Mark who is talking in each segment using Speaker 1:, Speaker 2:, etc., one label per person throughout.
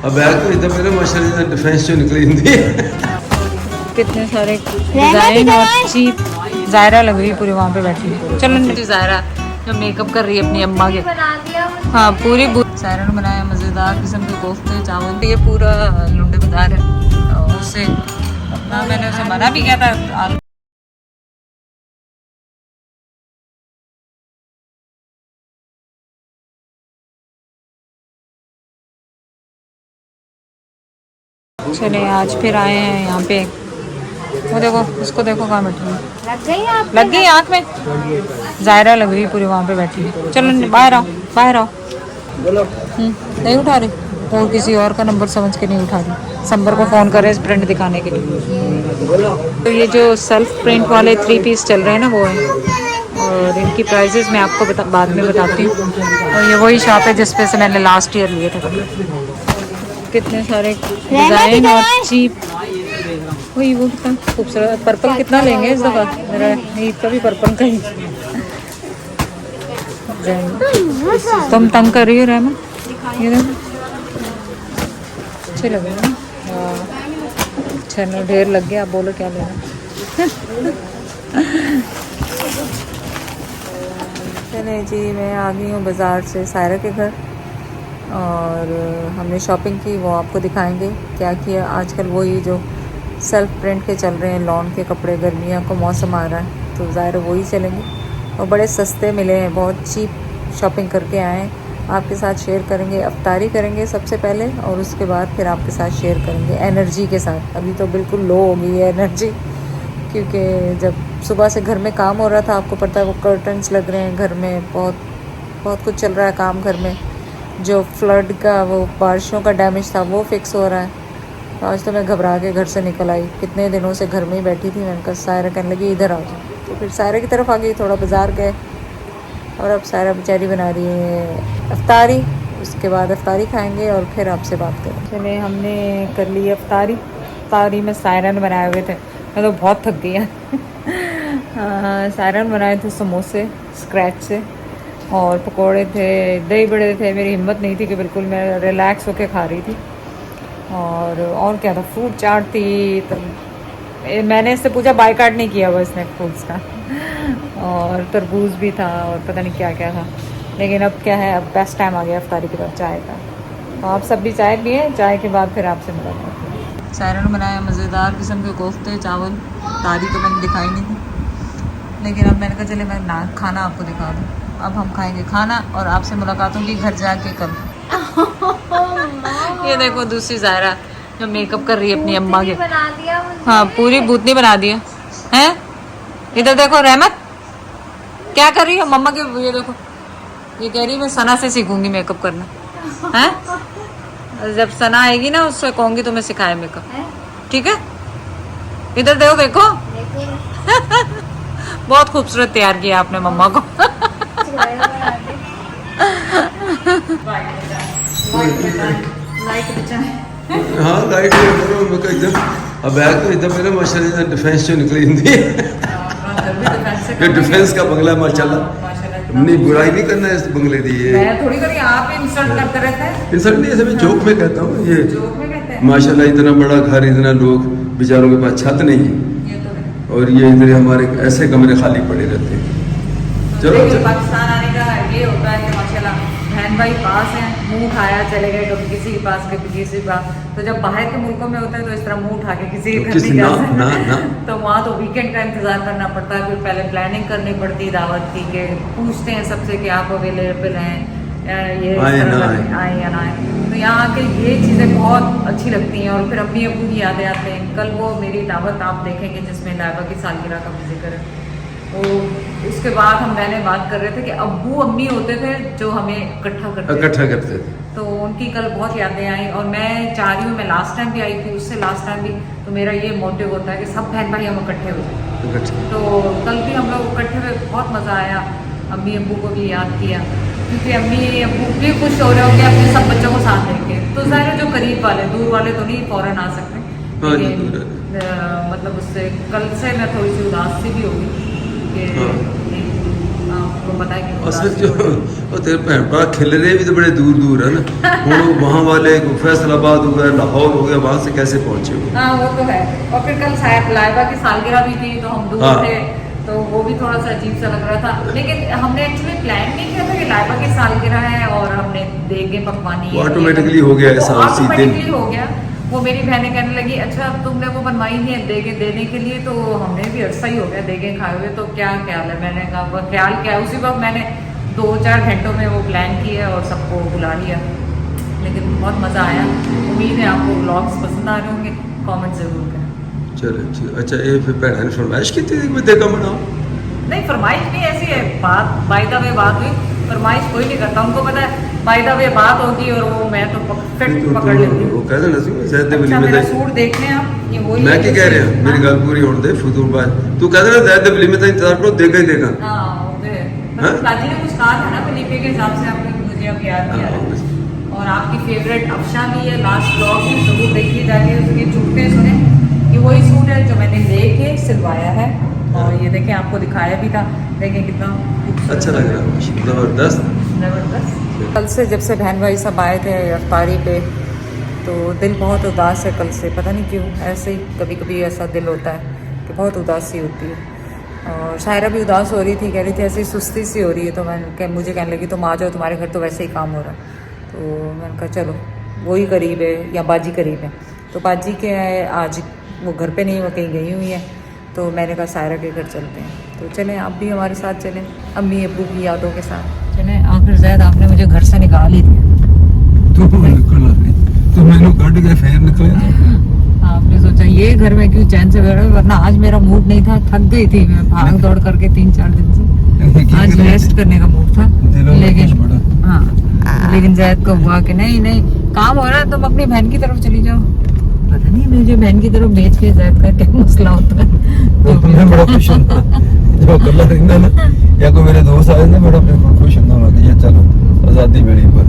Speaker 1: अब बैग तो इधर मेरे माशाल्लाह डिफेंस जो निकली हिंदी
Speaker 2: कितने सारे डिजाइन और चीप। जायरा लग रही है पूरी वहाँ पे बैठी है। चलो जायरा जो मेकअप कर रही है अपनी अम्मा के। हाँ पूरी जायरा ने बनाया मज़ेदार किस्म के कोफ्ते चावल। ये पूरा लुंडे बाजार है और उससे अपना मैंने उसे मना भी किया था आलू। चले आज फिर आए हैं यहाँ पे। वो देखो उसको देखो कहाँ बैठी है। लग गई आँख में। जायरा लग रही है पूरी वहाँ पे बैठी है। चलो बाहर आओ बाहर आओ। नहीं उठा रही और किसी और का नंबर समझ के नहीं उठा रही। संबर को फ़ोन कर रहे हैं प्रिंट दिखाने के लिए। तो ये जो सेल्फ प्रिंट वाले 3 पीस चल रहे हैं ना वो है और इनकी प्राइजेस मैं आपको बाद में बताती हूँ। और ये वही शॉप है जिस पे से मैंने लास्ट ईयर लिए थे कपड़े। कितने सारे डिजाइन और चीप। वही वो कितना खूबसूरत। पर्पल कितना लेंगे इस दफ़ा? मेरा ईद का भी पर्पल का ही। तुम तंग कर रही हो रहमा? ये देखो अच्छे लग रहे हैं ना। चलो ढेर लग गया। आप बोलो क्या लेना। चले जी मैं आ गई हूँ बाज़ार से सायरा के घर और हमने शॉपिंग की वो आपको दिखाएंगे क्या किया। आजकल वही जो सेल्फ प्रिंट के चल रहे हैं लॉन के कपड़े। गर्मियों का मौसम आ रहा है तो ज़ाहिर वही चलेंगे और बड़े सस्ते मिले हैं। बहुत चीप शॉपिंग करके आए हैं। आपके साथ शेयर करेंगे। अफ्तारी करेंगे सबसे पहले और उसके बाद फिर आपके साथ शेयर करेंगे एनर्जी के साथ। अभी तो बिल्कुल लो हो गई है एनर्जी क्योंकि जब सुबह से घर में काम हो रहा था आपको पता है वो कर्टन्स लग रहे हैं घर में। बहुत कुछ चल रहा है काम घर में। जो फ्लड का वो बारिशों का डैमेज था वो फिक्स हो रहा है। आज तो मैं घबरा के घर से निकल आई। कितने दिनों से घर में ही बैठी थी। मैंने कहा सायरा कहने लगी इधर आओ तो फिर सायरा की तरफ आ गई। थोड़ा बाज़ार गए और अब सायरा बेचारी बना रही है अफ्तारी। उसके बाद अफ्तारी खाएंगे और फिर आपसे बात करें। चले हमने कर ली अफ्तारी। अफ्तारी में सायरा ने बनाए हुए थे। मैं तो बहुत थक गई सायरा ने बनाए थे समोसे स्क्रैच से और पकोड़े थे दही बड़े थे। मेरी हिम्मत नहीं थी कि बिल्कुल मैं रिलैक्स होके खा रही थी। और क्या था फ्रूट चाट थी। तो मैंने इससे पूछा बायकाट नहीं किया हुआ स्नैक फूड्स का। और तरबूज भी था और पता नहीं क्या क्या था। लेकिन अब क्या है अब बेस्ट टाइम आ गया अफ्तारी के बाद चाय का। तो आप सब भी चाय पिए। चाय के बाद फिर आपसे मुलाकात करें। सायरा ने बनाया मज़ेदार किस्म के कोफ्ते चावल। तारी तो मैंने दिखाई नहीं थी लेकिन अब मैंने कहा चले मैं ना खाना आपको दिखा दूँ। अब हम खाएंगे खाना और आपसे मुलाकात होगी घर जाके कल। ये देखो दूसरी जायरा जो मेकअप कर रही है अपनी अम्मा के। हाँ पूरी भूतनी बना दी है। इधर देखो रहमत क्या कर रही है मम्मा के। ये देखो ये कह रही है मैं सना से सीखूंगी मेकअप करना है। जब सना आएगी ना उससे कहूंगी तुम्हें सिखाए मेकअप ठीक है। इधर देखो देखो बहुत खूबसूरत तैयार किया आपने मम्मा को।
Speaker 1: हाँ लाइट एकदम। अब बैग तो इधर मेरे माशाल्लाह डिफेंस जो निकली हिंदी ये डिफेंस का बंगला माशाल्लाह। नहीं बुराई नहीं करना है इस बंगले की। ये
Speaker 2: मैं थोड़ी करी आप इंसल्ट करते रहते हैं।
Speaker 1: इंसल्ट नहीं ऐसे मैं जोक में कहता हूँ। ये
Speaker 2: जोक में कहते हैं।
Speaker 1: माशाल्लाह इतना बड़ा घर इतना लोग बेचारों के पास छत नहीं है
Speaker 2: ये तो है।
Speaker 1: और ये इधर हमारे ऐसे कमरे खाली पड़े रहते हैं। चलो
Speaker 2: पाकिस्तान आने का ये होता है कि माशाल्लाह बहन भाई पास हैं मुंह उठाया चले गए कभी किसी के पास कभी किसी के पास। तो जब बाहर के मुल्कों में होता है तो इस तरह मुंह उठा के किसी के घर नहीं जा सकते। तो वहाँ तो वीकेंड का इंतजार करना पड़ता है। फिर पहले प्लानिंग करनी पड़ती है दावत की के पूछते हैं सबसे कि आप अवेलेबल हैं ये आए या ना आए। तो यहाँ के ये चीज़ें बहुत अच्छी लगती हैं और फिर अम्मी अब्बू की यादें आते हैं। कल वो मेरी दावत आप देखेंगे जिसमें लाइबा की सालगिरह का भी जिक्र है। तो उसके बाद हम मैंने बात कर रहे थे कि अब्बू अम्मी होते थे जो हमें इकट्ठा करते थे। तो उनकी कल बहुत यादें आई और मैं चाह रही हूँ मैं लास्ट टाइम भी आई थी उससे लास्ट टाइम भी। तो मेरा ये मोटिव होता है कि सब बहन भाई हम इकट्ठे हो जाए। तो कल भी हम लोग इकट्ठे हुए बहुत मज़ा आया। अम्मी अब्बू को भी याद किया क्योंकि अम्मी अब्बू भी खुश हो रहे होंगे अपने सब बच्चों को साथ लेके। तो ज़ाहिर जो करीब वाले दूर वाले तो नहीं फ़ौरन आ सकते लेकिन मतलब उससे कल से मैं थोड़ी सी उदास सी भी होगी कि आपको उनको पता है कि वो
Speaker 1: असल
Speaker 2: उदासी
Speaker 1: जो
Speaker 2: हो रही है।
Speaker 1: वो तेरे भैन भरा खिल रहे भी तो बड़े दूर दूर है ना, वो वहाँ वाले को फैसलाबाद हो गया, लाहौर हो गया, वहाँ से कैसे पहुँचे हो?
Speaker 2: हाँ वो तो है। और फिर कल शायद लाइबा की सालगिरह भी थी, तो हम दूर
Speaker 1: हाँ।
Speaker 2: थे, तो वो भी थोड़ा सा अजीब सा लग रहा था। लेकिन हमने एक्चुअली प्लान नहीं किया था कि लाइबा की सालगिरह है और हमने देगे पकवानी
Speaker 1: वो ऑटोमेटिकली हो गया ऐसा उसी दिन।
Speaker 2: ऑटोमेटिकली हो गया। वो मेरी बहनें कहने लगी अच्छा तुमने वो बनवाई नहीं है देगे देने के लिए, तो हमने भी अरसा ही हो गया देगे खाए हुए, तो क्या ख्याल है? मैंने कहा वो ख्याल क्या है, उसी वक्त मैंने 2-4 घंटों में वो प्लान किया और सबको बुला लिया। लेकिन बहुत मज़ा आया। उम्मीद है आपको व्लॉग्स पसंद आ रहे होंगे, कमेंट ज़रूर करें।
Speaker 1: चलो ठीक। अच्छा ये फिर भैन ने फरमाइश की थी मैं देगा बनाओ?
Speaker 2: नहीं फरमाइश नहीं, ऐसी है बात, बाय द वे बात हुई। फरमाइश कोई नहीं करता, उनको पता है बाय द वे बात होगी और वो मैं तो फिट पकड़ लेती हूँ।
Speaker 1: वो कहते ना सी ज़ैद
Speaker 2: अच्छा
Speaker 1: वली
Speaker 2: मेरा
Speaker 1: में
Speaker 2: सूट देखने आप, ये वही
Speaker 1: मैं
Speaker 2: है
Speaker 1: क्या
Speaker 2: जो
Speaker 1: कह रहा
Speaker 2: सूट-
Speaker 1: हूँ, मेरी
Speaker 2: हाँ।
Speaker 1: गल पूरी होने दे फुतूर बाद तू कहते ना ज़ैद वली में तो इंतजार करो, देगा ही देगा।
Speaker 2: हाँ वो तो है।
Speaker 1: हाँ?
Speaker 2: मतलब काजी ने कुछ कहा था ना खलीफे के हिसाब से, आपने मुझे अब याद किया है। और आपकी फेवरेट अफशा भी है, लास्ट ब्लॉग भी जरूर देखिए जाके, उसके चुटके सुने। ये वही सूट है जो मैंने लेके सिलवाया है, और ये देखें आपको दिखाया भी था, देखें कितना खूबसूरत
Speaker 1: अच्छा लग रहा है, ज़बरदस्त।
Speaker 2: जबरदस्त। कल से जब से बहन भाई सब आए थे अफ्तारी पे, तो दिल बहुत उदास है कल से, पता नहीं क्यों, ऐसे ही कभी कभी ऐसा दिल होता है कि बहुत उदासी होती है। और शायरा भी उदास हो रही थी, कह रही थी ऐसी सुस्ती सी हो रही है, तो मुझे कहने लगी तुम आ जाओ, तुम्हारे घर तो वैसे ही काम हो रहा है। तो मैंने कहा चलो वही करीब है या बाजी करीब है, तो बाजी के आज वो घर पे नहीं, वो कहीं गई हुई है, तो मैंने कहा सायरा के घर चलते हैं। तो चलें आप भी हमारे साथ चलें, अम्मी अब्बू की यादों के साथ चलें। आखिर ज़ैद आपने मुझे घर से निकाल ही दिया,
Speaker 1: तू निकला नहीं तो मैंने कट के फिर निकले।
Speaker 2: आपने सोचा ये घर में क्यों चैन से बैठा, वरना आज मेरा मूड नहीं था, थक गई थी मैं भाग दौड़ करके 3-4 दिन से, आज रेस्ट करने का मूड था। लेकिन हाँ, लेकिन जैद को हुआ कि नहीं नहीं काम हो रहा है, तुम अपनी बहन की तरफ चली जाओ। पता नहीं मुझे बहन की तरफ भेज के जैद का क्या मसला होता है।
Speaker 1: तो मैं बड़ा खुश हूँ जो कल्ला रहना ना, या कोई मेरे दोस्त आए ना, बड़ा खुश हूँ कि ये चलो आज़ादी मिली पर।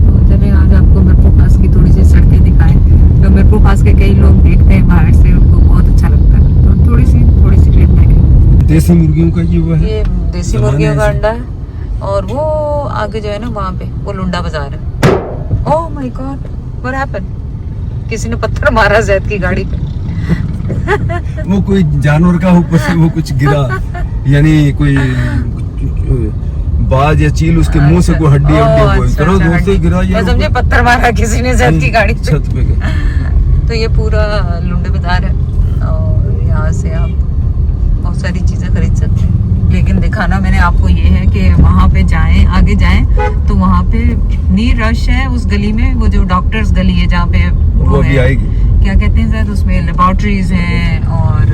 Speaker 2: तो चलिए आज आपको मिरपुर पास की थोड़ी सी सड़कें दिखाएं, तो मिरपुर पास के कई लोग देखते हैं बाहर से, उनको बहुत अच्छा लगता है, तो थोड़ी सी क्लिप देखें।
Speaker 1: देसी मुर्गियों का ये वो है,
Speaker 2: ये देसी मुर्गियों का अंडा है, और वो आगे जो है ना वहाँ पे वो लुंडा बाजार है। Oh my God what happened, किसी ने पत्थर मारा जैद की गाड़ी पे।
Speaker 1: वो कोई जानवर का ऊपर से वो कुछ गिरा, यानी कोई बाज या चील उसके मुंह से कोई हड्डी कोई तरह दूर से गिरा,
Speaker 2: मैं समझे पत्थर मारा किसी ने जैद की गाड़ी पे।
Speaker 1: छत पे गया।
Speaker 2: तो ये पूरा लुंडे बाजार है, और यहाँ से आप बहुत सारी चीज़ें खरीद सकते हैं। लेकिन दिखाना मैंने आपको ये है कि वहाँ पे जाएं, आगे जाएं तो वहाँ पे इतनी रश है उस गली में, वो जो डॉक्टर्स गली है जहाँ पे
Speaker 1: वो भी आएगी,
Speaker 2: क्या कहते हैं शायद, उसमें लेबोरेटरीज हैं और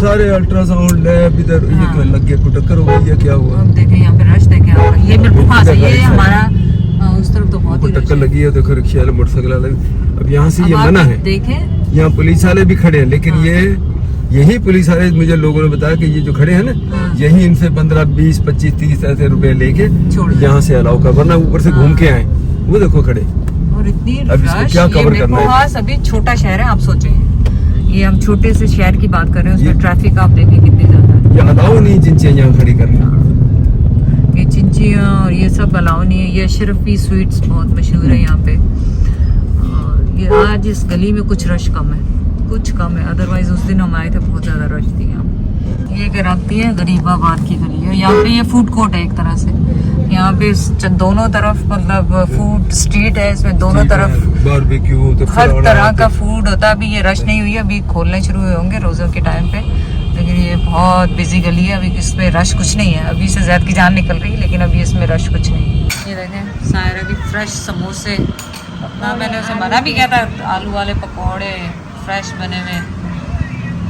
Speaker 1: सारे अल्ट्रासाउंड लैब इधर।
Speaker 2: हाँ।
Speaker 1: ये लग गया कोई टक्कर हो गई है क्या हुआ?
Speaker 2: अब देखें यहाँ पे रश देखें आप, ये मेरे पास है, ये हमारा उस तरफ तो बहुत ही रश
Speaker 1: टक्कर
Speaker 2: है।
Speaker 1: लगी है, देखो रिक्शा वाले मोटरसाइकिल वाले। अब यहाँ से ये
Speaker 2: अब आप
Speaker 1: मना है,
Speaker 2: देखें
Speaker 1: यहाँ पुलिस वाले भी खड़े हैं, लेकिन
Speaker 2: हाँ।
Speaker 1: यही पुलिस वाले मुझे लोगों ने बताया कि ये जो खड़े हैं ना,
Speaker 2: हाँ।
Speaker 1: यही इनसे 15, 20, 25, 30 ऐसे रुपए लेके
Speaker 2: छोड़ दें।
Speaker 1: यहाँ से अलाउ कर, वरना ऊपर से घूम के आए। वो देखो खड़े।
Speaker 2: और इतनी
Speaker 1: अब इसको
Speaker 2: रश,
Speaker 1: क्या
Speaker 2: ये
Speaker 1: कवर करना है?
Speaker 2: मेरे अभी छोटा शहर है, आप सोचें ये हम छोटे से शहर की बात कर रहे हैं, उसमें
Speaker 1: ये-
Speaker 2: ट्रैफिक आप देखें कितनी ज्यादा है।
Speaker 1: ये अलाउ नहीं जिनसे यहाँ खड़ी करना।
Speaker 2: ये चिंचियाँ और ये सब अलाउ नहीं है। ये अशरफी स्वीट्स बहुत मशहूर है यहाँ पे, और ये आज इस गली में कुछ रश कम है, कुछ कम है, अदरवाइज उस दिन हम आए थे बहुत ज़्यादा रश थी यहाँ। ये कहती है गरीबाबाद की गली है, यहाँ पे ये फूड कोर्ट है एक तरह से, यहाँ पे दोनों तरफ मतलब फूड स्ट्रीट है, इसमें दोनों तरफ
Speaker 1: बारबेक्यू तो
Speaker 2: हर तरह का फूड होता है। अभी ये रश नहीं हुई है, अभी खोलने शुरू हुए होंगे रोज़ों के टाइम पे, लेकिन ये बहुत बिजी गली है, अभी इसमें रश कुछ नहीं है। अभी से ज़्यादा की जान निकल रही है, लेकिन अभी इसमें रश कुछ नहीं है। ये देखें सायरा की फ्रेश समोसे, ना मैंने उसे मना भी किया था, आलू वाले पकौड़े फ्रेश बने हुए,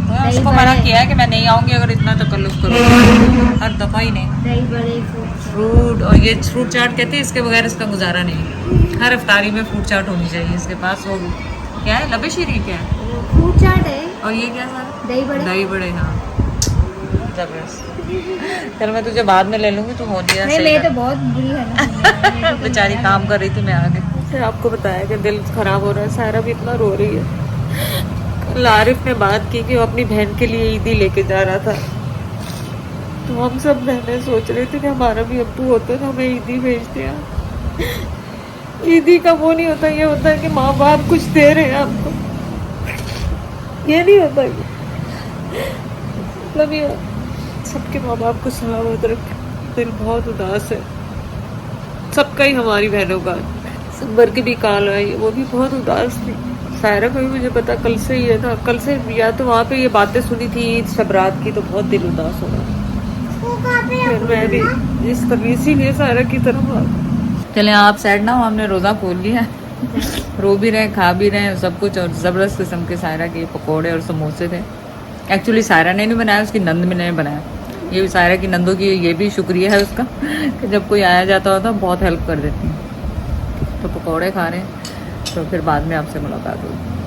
Speaker 2: तो उसको मना किया है कि मैं नहीं आऊँगी अगर इतना तकल्लुफ़ करूँ, हर दफ़ा ही नहीं। फ्रूट, और ये फ्रूट चाट कहते हैं, इसके बगैर इसका गुजारा नहीं। हर इफ्तारी में फ्रूट चाट होनी चाहिए इसके पास। वो क्या है, लबे शीरी क्या है,
Speaker 3: फ्रूट चाट है,
Speaker 2: और ये क्या सर,
Speaker 3: दही बड़े।
Speaker 2: दही बड़े। हाँ जबरदस्त। चल मैं तुझे बाद में ले लूँगी, तू हो दिया
Speaker 3: नहीं मैं तो बहुत बुरी है ना।
Speaker 2: बेचारी काम कर रही थी, मैं आ गई। आपको बताया कि दिल खराब हो रहा है, सारा भी इतना रो रही है। कल आरिफ ने बात की कि वो अपनी बहन के लिए ईदी लेके जा रहा था, तो हम सब बहनें सोच रहे थे कि हमारा भी अब्बू होता तो हमें ईदी भेजते हैं। ईदी का वो नहीं होता, ये होता है कि माँ बाप कुछ दे रहे हैं आपको, ये नहीं होता ये। मतलब ये सबके माँ बाप को सलामत रखे। दिल बहुत उदास है सबका ही, हमारी बहनों का। सिमर की भी कॉल आई, वो भी बहुत उदास थी। सायरा को भी मुझे पता कल से ये था, कल से या तो वहाँ पे ये बातें सुनी थी सब रात की, तो बहुत दिल उदास हो रहा। फिर मैं भी इसीलिए सायरा की तरफ। चले आप सैड ना हो, हमने रोज़ा खोल लिया। रो भी रहे, खा भी रहे सब कुछ, और ज़बरदस्त किस्म के सायरा के पकोड़े और समोसे थे। एक्चुअली सायरा ने नहीं बनाया, उसकी नंद ने बनाया। ये भी सायरा की नंदों की ये भी शुक्रिया है उसका कि जब कोई आया जाता होता बहुत हेल्प कर देती है। तो पकोड़े खा रहे हैं, तो फिर बाद में आपसे मुलाकात होगी।